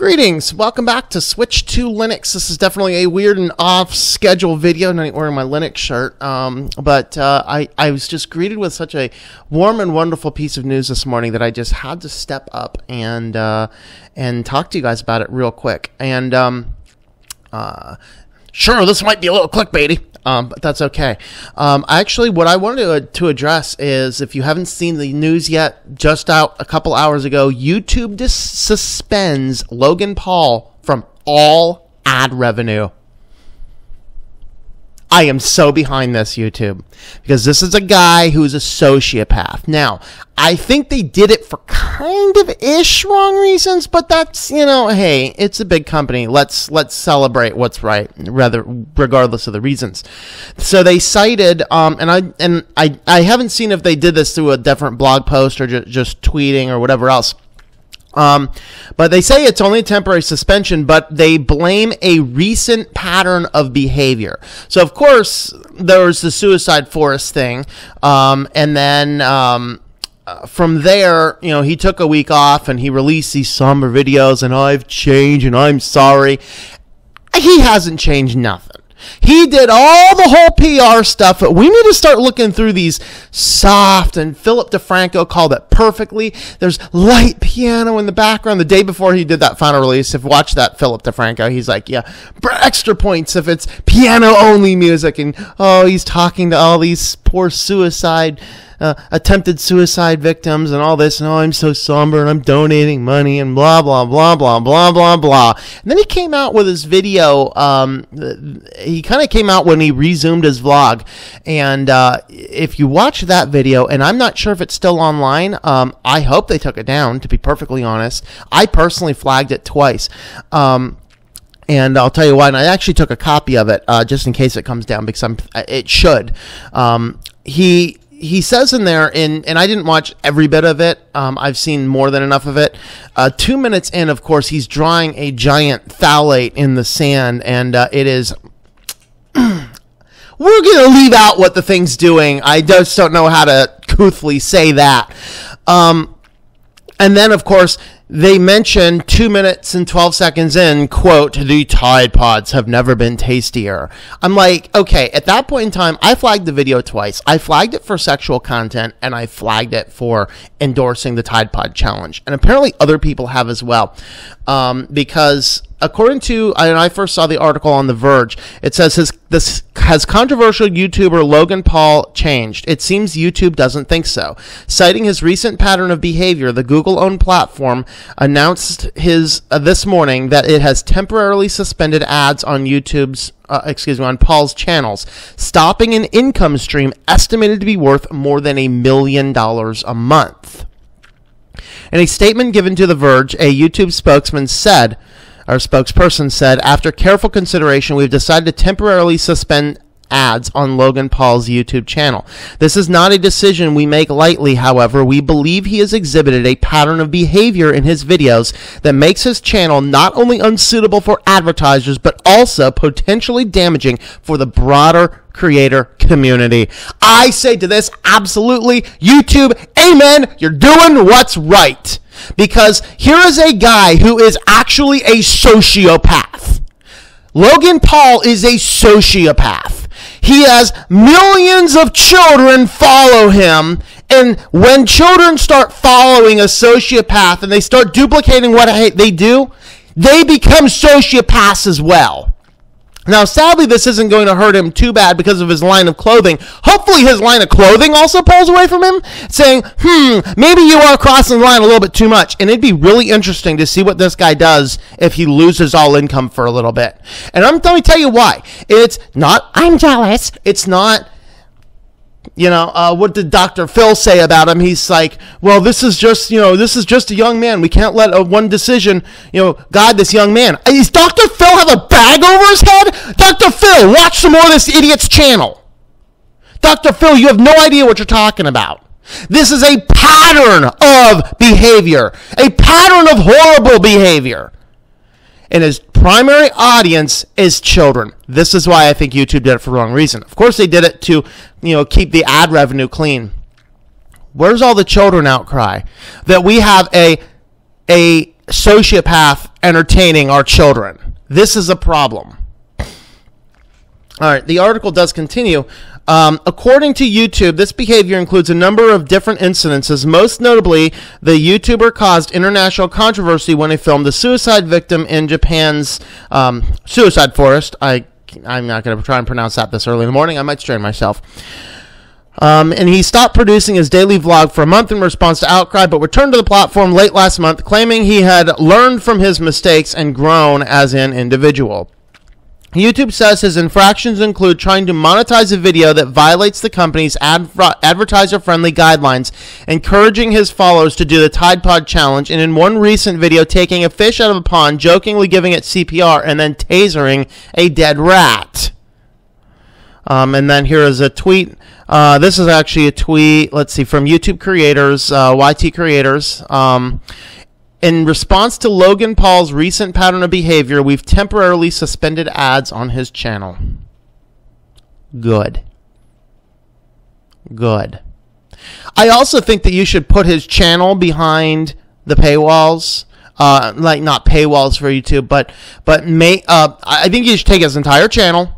Greetings, welcome back to Switch to Linux. This is definitely a weird and off-schedule video. I'm not wearing my Linux shirt, but I was just greeted with such a warm and wonderful piece of news this morning that I just had to step up and talk to you guys about it real quick. And sure, this might be a little clickbaity, but that's okay. Actually, what I wanted to address is, if you haven't seen the news yet, just out a couple hours ago, YouTube suspends Logan Paul from all ad revenue. I am so behind this, YouTube, because this is a guy who's a sociopath. Now, I think they did it for kind of ish wrong reasons, but that's, hey, it's a big company. Let's celebrate what's right, regardless of the reasons. So they cited, and I haven't seen if they did this through a different blog post or just tweeting or whatever else. But they say it's only a temporary suspension, but they blame a recent pattern of behavior. So, of course, there was the Suicide Forest thing, and then from there, he took a week off and he released these somber videos, and I've changed and I'm sorry. He hasn't changed nothing. He did all the whole PR stuff, but we need to start looking through these soft, and Philip DeFranco called it perfectly. There's light piano in the background. The day before he did that final release, if you watch that Philip DeFranco, he's like, yeah, extra points if it's piano-only music. And, he's talking to all these poor attempted suicide victims and all this, and I'm so somber and I'm donating money and blah, blah, blah, blah, blah, blah, blah. And then he came out with his video. He kind of came out when he resumed his vlog. And if you watch that video, and I'm not sure if it's still online, I hope they took it down, to be perfectly honest. I personally flagged it twice. And I'll tell you why. And I actually took a copy of it just in case it comes down, because it should. He says in there, and I didn't watch every bit of it. I've seen more than enough of it. 2 minutes in, of course, he's drawing a giant phthalate in the sand, and it is... We're going to leave out what the thing's doing. I just don't know how to truthfully say that. And then, of course, they mention 2 minutes and 12 seconds in, quote, "The Tide Pods have never been tastier." I'm like, okay, at that point in time, I flagged the video twice. I flagged it for sexual content, and I flagged it for endorsing the Tide Pod challenge. And apparently other people have as well. Because according to, and I first saw the article on The Verge, it says this has controversial YouTuber Logan Paul changed? It seems YouTube doesn't think so. Citing his recent pattern of behavior, the Google-owned platform announced this morning that it has temporarily suspended ads on on Paul's channels, stopping an income stream estimated to be worth more than $1 million a month. In a statement given to The Verge, a YouTube spokesperson said, after careful consideration, we've decided to temporarily suspend ads on Logan Paul's YouTube channel. This is not a decision we make lightly, however. We believe he has exhibited a pattern of behavior in his videos that makes his channel not only unsuitable for advertisers, but also potentially damaging for the broader creator community. I say to this, absolutely, YouTube, amen, you're doing what's right. Because here is a guy who is actually a sociopath. Logan Paul is a sociopath. He has millions of children follow him, and when children start following a sociopath and they start duplicating what they do, they become sociopaths as well. Now, sadly, this isn't going to hurt him too bad because of his line of clothing. Hopefully, his line of clothing also pulls away from him, saying, maybe you are crossing the line a little bit too much. And it'd be really interesting to see what this guy does if he loses all income for a little bit. And let me tell you why. It's not, I'm jealous. It's not, what did Dr. Phil say about him? He's like, well, this is just a young man. We can't let one decision, guide this young man. Does Dr. Phil have a bag over his head? Dr. Phil, watch some more of this idiot's channel. Dr. Phil, you have no idea what you're talking about. This is a pattern of behavior, a pattern of horrible behavior. And his primary audience is children. This is why I think YouTube did it for the wrong reason. Of course, they did it to, keep the ad revenue clean. Where's all the children outcry that we have a sociopath entertaining our children. This is a problem. All right, the article does continue. According to YouTube, this behavior includes a number of different incidences. Most notably, the YouTuber caused international controversy when he filmed a suicide victim in Japan's suicide forest. I'm not going to try and pronounce that this early in the morning. I might strain myself. And he stopped producing his daily vlog for a month in response to outcry, but returned to the platform late last month, claiming he had learned from his mistakes and grown as an individual. YouTube says his infractions include trying to monetize a video that violates the company's advertiser-friendly guidelines, encouraging his followers to do the Tide Pod Challenge, and in one recent video, taking a fish out of a pond, jokingly giving it CPR, and then tasering a dead rat. And then here is a tweet. This is actually a tweet, let's see, from YouTube creators, YT creators. In response to Logan Paul's recent pattern of behavior, we've temporarily suspended ads on his channel. Good. Good. I also think that you should put his channel behind the paywalls. Like not paywalls for YouTube, but I think you should take his entire channel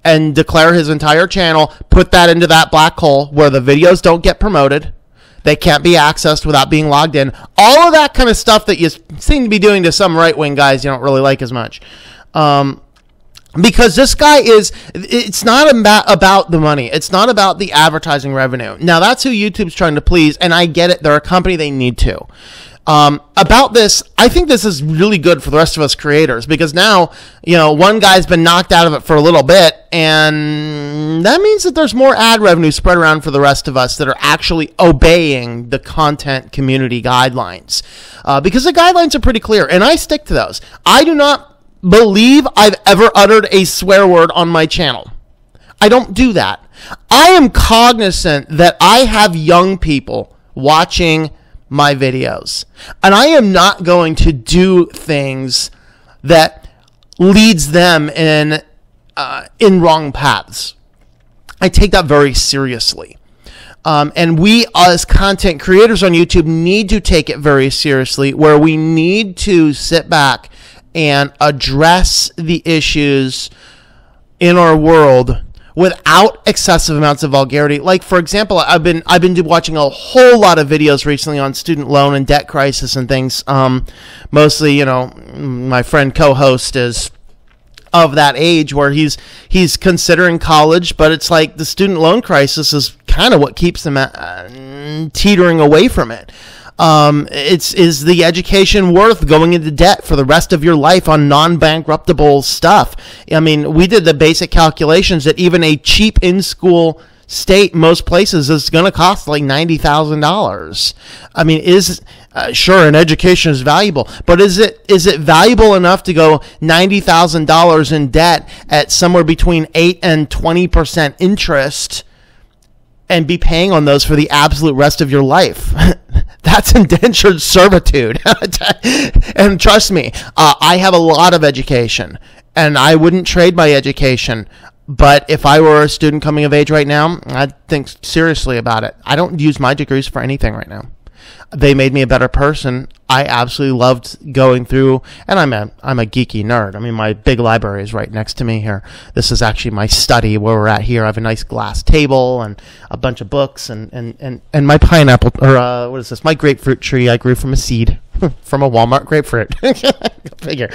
and declare his entire channel, put that into that black hole where the videos don't get promoted. They can't be accessed without being logged in. All of that kind of stuff that you seem to be doing to some right-wing guys you don't really like as much. Because this guy it's not about the money. It's not about the advertising revenue. Now, that's who YouTube's trying to please, and I get it. They're a company, they need to. About this, I think this is really good for the rest of us creators, because now, one guy's been knocked out of it for a little bit, and that means that there's more ad revenue spread around for the rest of us that are actually obeying the content community guidelines. Because the guidelines are pretty clear, and I stick to those. I do not believe I've ever uttered a swear word on my channel. I don't do that. I am cognizant that I have young people watching my videos, and I am not going to do things that leads them in wrong paths. I take that very seriously, and we as content creators on YouTube need to take it very seriously, where we need to sit back and address the issues in our world without excessive amounts of vulgarity. Like, for example, I've been watching a whole lot of videos recently on student loan and debt crisis and things. Mostly, my friend co-host is of that age where he's considering college, but it's like the student loan crisis is kind of what keeps them teetering away from it. Is the education worth going into debt for the rest of your life on non-bankruptable stuff? I mean, we did the basic calculations that even a cheap in-school state, most places, is going to cost like $90,000. I mean, sure, an education is valuable, but is it valuable enough to go $90,000 in debt at somewhere between 8 and 20% interest and be paying on those for the absolute rest of your life? That's indentured servitude. And trust me, I have a lot of education, and I wouldn't trade my education. But if I were a student coming of age right now, I'd think seriously about it. I don't use my degrees for anything right now. They made me a better person. I absolutely loved going through, and I'm a geeky nerd. I mean, my big library is right next to me here. This is actually my study where we're at here. I have a nice glass table and a bunch of books and my pineapple, or what is this? My grapefruit tree I grew from a seed from a Walmart grapefruit. Figure.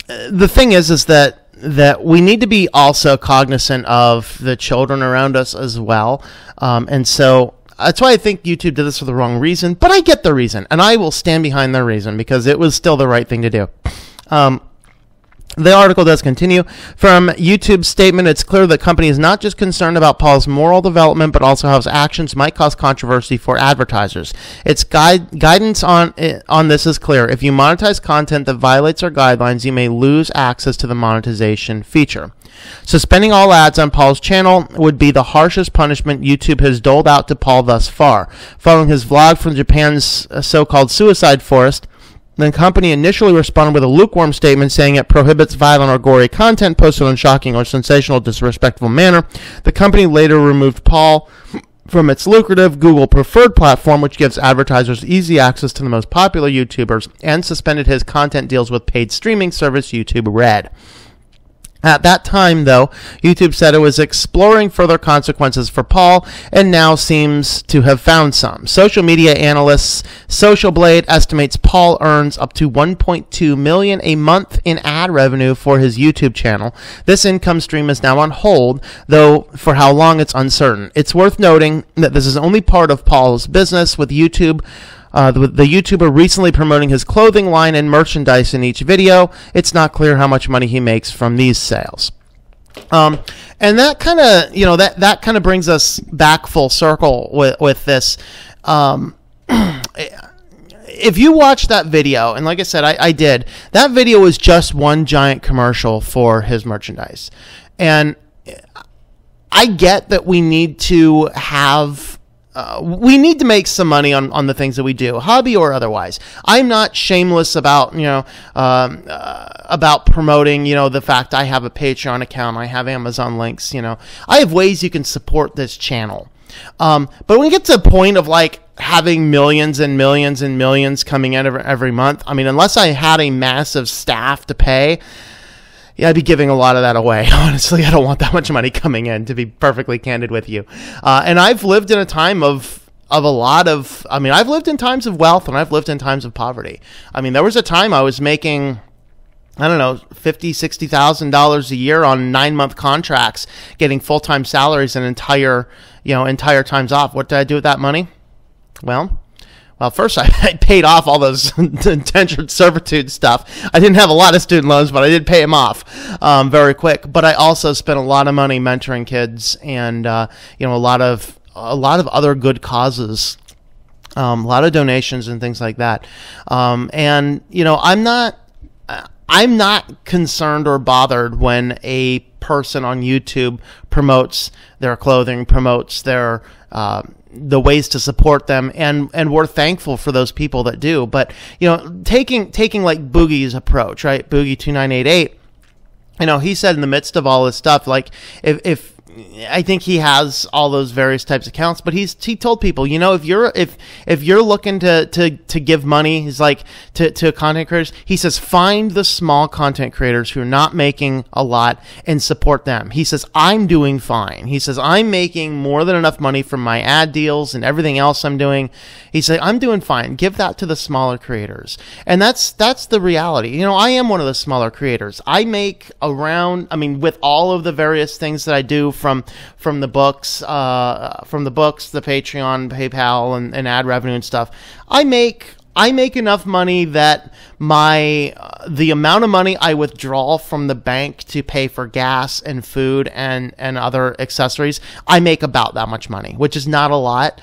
The thing is that we need to be also cognizant of the children around us as well. And so that's why I think YouTube did this for the wrong reason, but I get the reason, and I will stand behind their reason because it was still the right thing to do. The article does continue. From YouTube's statement, it's clear the company is not just concerned about Paul's moral development, but also how his actions might cause controversy for advertisers. Its guidance on this is clear. If you monetize content that violates our guidelines, you may lose access to the monetization feature. Suspending all ads on Paul's channel would be the harshest punishment YouTube has doled out to Paul thus far. Following his vlog from Japan's so-called suicide forest, the company initially responded with a lukewarm statement saying it prohibits violent or gory content posted in shocking or sensational, disrespectful manner. The company later removed Paul from its lucrative Google Preferred platform, which gives advertisers easy access to the most popular YouTubers, and suspended his content deals with paid streaming service YouTube Red. At that time, though, YouTube said it was exploring further consequences for Paul and now seems to have found some. Social media analyst Social Blade estimates Paul earns up to $1.2 million a month in ad revenue for his YouTube channel. This income stream is now on hold, though for how long it's uncertain. It's worth noting that this is only part of Paul's business with YouTube. The YouTuber recently promoting his clothing line and merchandise in each video. It's not clear how much money he makes from these sales. And that kind of, that kind of brings us back full circle with this. If you watch that video, and like I said, I did, that video was just one giant commercial for his merchandise. And I get that we need to have... we need to make some money on the things that we do, hobby or otherwise. I'm not shameless about, about promoting, the fact I have a Patreon account, I have Amazon links, I have ways you can support this channel. But when we get to the point of like having millions and millions and millions coming in every month, I mean, unless I had a massive staff to pay, yeah, I'd be giving a lot of that away. Honestly, I don't want that much money coming in, to be perfectly candid with you. And I've lived in a time of a lot of, I've lived in times of wealth and I've lived in times of poverty. There was a time I was making, $50,000, $60,000 a year on 9-month contracts, getting full-time salaries and entire times off. What did I do with that money? Well, first I paid off all those indentured servitude stuff. I didn't have a lot of student loans, but I did pay them off very quick. But I also spent a lot of money mentoring kids and a lot of other good causes, a lot of donations and things like that. I'm not concerned or bothered when a person on YouTube promotes their clothing, promotes their the ways to support them, and we're thankful for those people that do. But taking like Boogie's approach, right? Boogie 2988, he said in the midst of all this stuff, like if I think he has all those various types of accounts, but he told people, if you're looking to give money, he's like to content creators, he says find the small content creators who are not making a lot and support them. He says I'm doing fine. He says I'm making more than enough money from my ad deals and everything else I'm doing. He said I'm doing fine. Give that to the smaller creators, and that's the reality. I am one of the smaller creators. I make around, with all of the various things that I do from the books, the Patreon, PayPal, and ad revenue and stuff. I make enough money that the amount of money I withdraw from the bank to pay for gas and food and other accessories, I make about that much money, which is not a lot.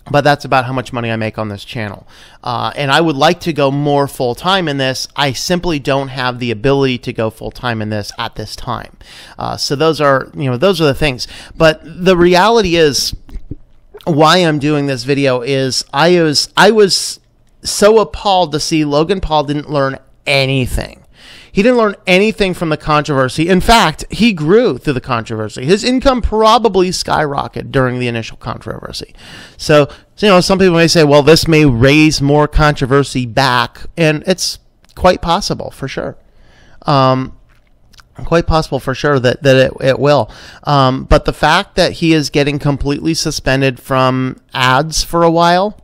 But that's about how much money I make on this channel. And I would like to go more full-time in this. I simply don't have the ability to go full-time in this at this time. So those are the things. But the reality is, why I'm doing this video is I was so appalled to see Logan Paul didn't learn anything. He didn't learn anything from the controversy. In fact, he grew through the controversy. His income probably skyrocketed during the initial controversy. So some people may say, well, this may raise more controversy back, and it's quite possible for sure. Quite possible for sure that it will. But the fact that he is getting completely suspended from ads for a while,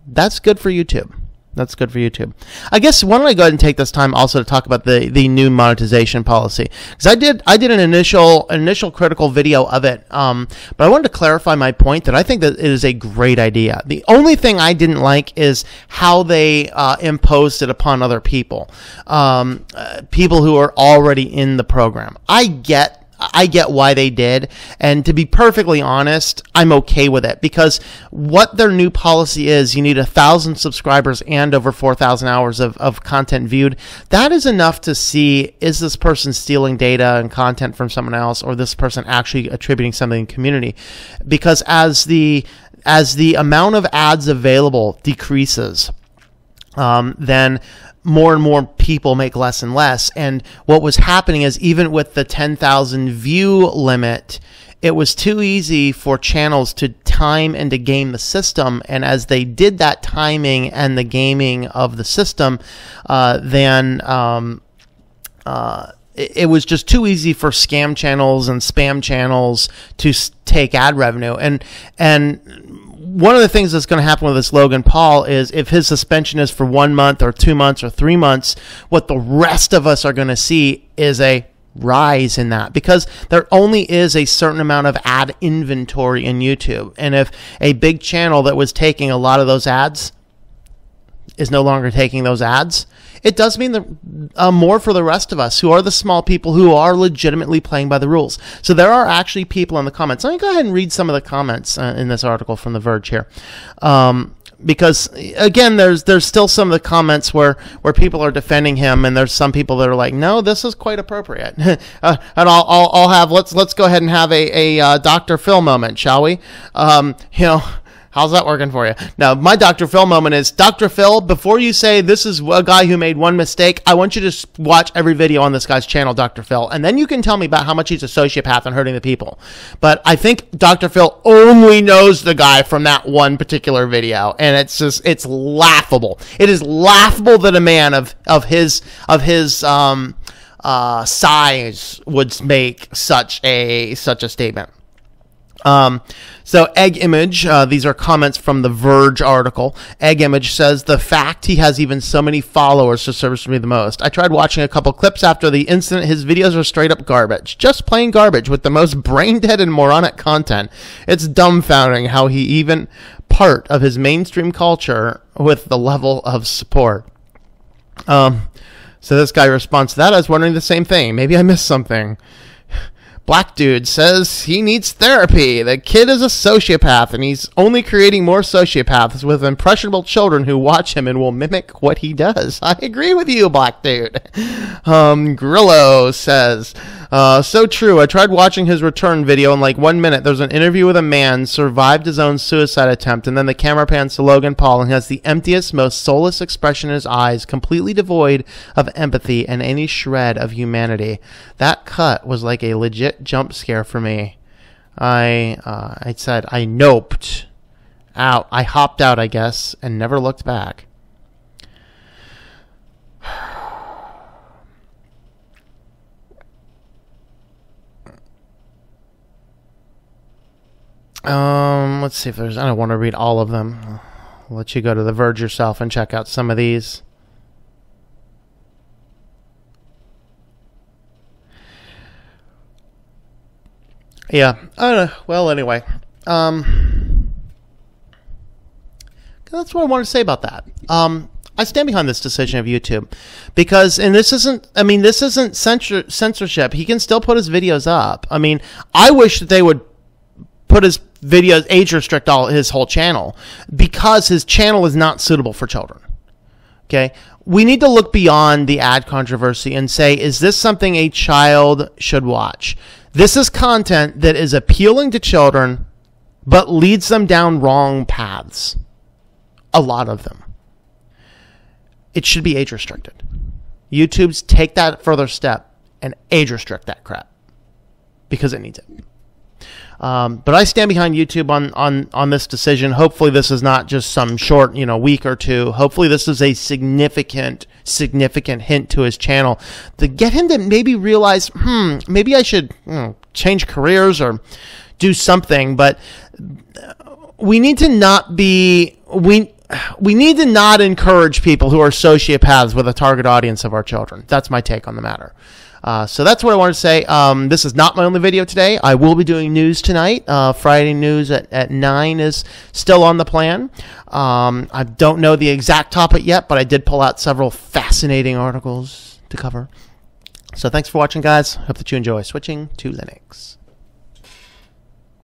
that's good for YouTube. That's good for YouTube. I guess why don't I go ahead and take this time also to talk about the new monetization policy, because I did an initial critical video of it, but I wanted to clarify my point that I think that it is a great idea. The only thing I didn't like is how they imposed it upon other people, people who are already in the program. I get why they did, and to be perfectly honest, I'm okay with it, because what their new policy is, you need 1,000 subscribers and over 4,000 hours of content viewed. That is enough to see, is this person stealing data and content from someone else, or this person actually attributing something in the community? Because as the amount of ads available decreases, then more and more people make less and less. And what was happening is, even with the 10,000 view limit, it was too easy for channels to time and to game the system. And as they did that timing and the gaming of the system, it was just too easy for scam channels and spam channels to take ad revenue. And one of the things that's going to happen with this Logan Paul is if his suspension is for 1 month or 2 months or 3 months, what the rest of us are going to see is a rise in that, because there only is a certain amount of ad inventory in YouTube. And if a big channel that was taking a lot of those ads is no longer taking those ads, it does mean that more for the rest of us who are the small people who are legitimately playing by the rules. So there are actually people in the comments. Let me go ahead and read some of the comments in this article from The Verge here. Because again, there's still some of the comments where people are defending him, and there's some people that are like, no, this is quite appropriate. And I'll have let's go ahead and have a Dr. Phil moment, shall we? How's that working for you? Now, my Dr. Phil moment is, Dr. Phil, before you say this is a guy who made one mistake, I want you to just watch every video on this guy's channel, Dr. Phil, and then you can tell me about how much he's a sociopath and hurting the people. But I think Dr. Phil only knows the guy from that one particular video, and it's laughable. It is laughable that a man of his size would make such a statement. So Egg Image, these are comments from the Verge article. Egg Image says, the fact he has even so many followers disturbs me the most. I tried watching a couple clips after the incident. His videos are straight up garbage. Just plain garbage with the most brain dead and moronic content. It's dumbfounding how he even part of his mainstream culture with the level of support. So this guy responds to that. I was wondering the same thing. Maybe I missed something. Black dude says he needs therapy. The kid is a sociopath, and he's only creating more sociopaths with impressionable children who watch him and will mimic what he does. I agree with you, black dude. Grillo says, so true. I tried watching his return video in like 1 minute. There's an interview with a man survived his own suicide attempt, and then the camera pans to Logan Paul and he has the emptiest, most soulless expression in his eyes, completely devoid of empathy and any shred of humanity. That cut was like a legit jump scare for me. I said I noped out. I hopped out, I guess, and never looked back. Let's see if there's, I don't want to read all of them. I'll let you go to The Verge yourself and check out some of these. Yeah. Well, anyway. That's what I wanted to say about that. I stand behind this decision of YouTube because, and this isn't censorship. He can still put his videos up. I mean, I wish that they would put his videos, age restrict his whole channel, because his channel is not suitable for children. Okay. We need to look beyond the ad controversy and say, is this something a child should watch? This is content that is appealing to children, but leads them down wrong paths. A lot of them. It should be age restricted. YouTube's take that further step and age restrict that crap because it needs it. But I stand behind YouTube on this decision. Hopefully this is not just some short, week or two. Hopefully this is a significant hint to his channel to get him to maybe realize, maybe I should change careers or do something. But we need to not be, we need to not encourage people who are sociopaths with a target audience of our children. That's my take on the matter. So that's what I wanted to say. This is not my only video today. I will be doing news tonight. Friday news at 9 is still on the plan. I don't know the exact topic yet, but I did pull out several fascinating articles to cover. So thanks for watching, guys. Hope that you enjoy. Switching to Linux.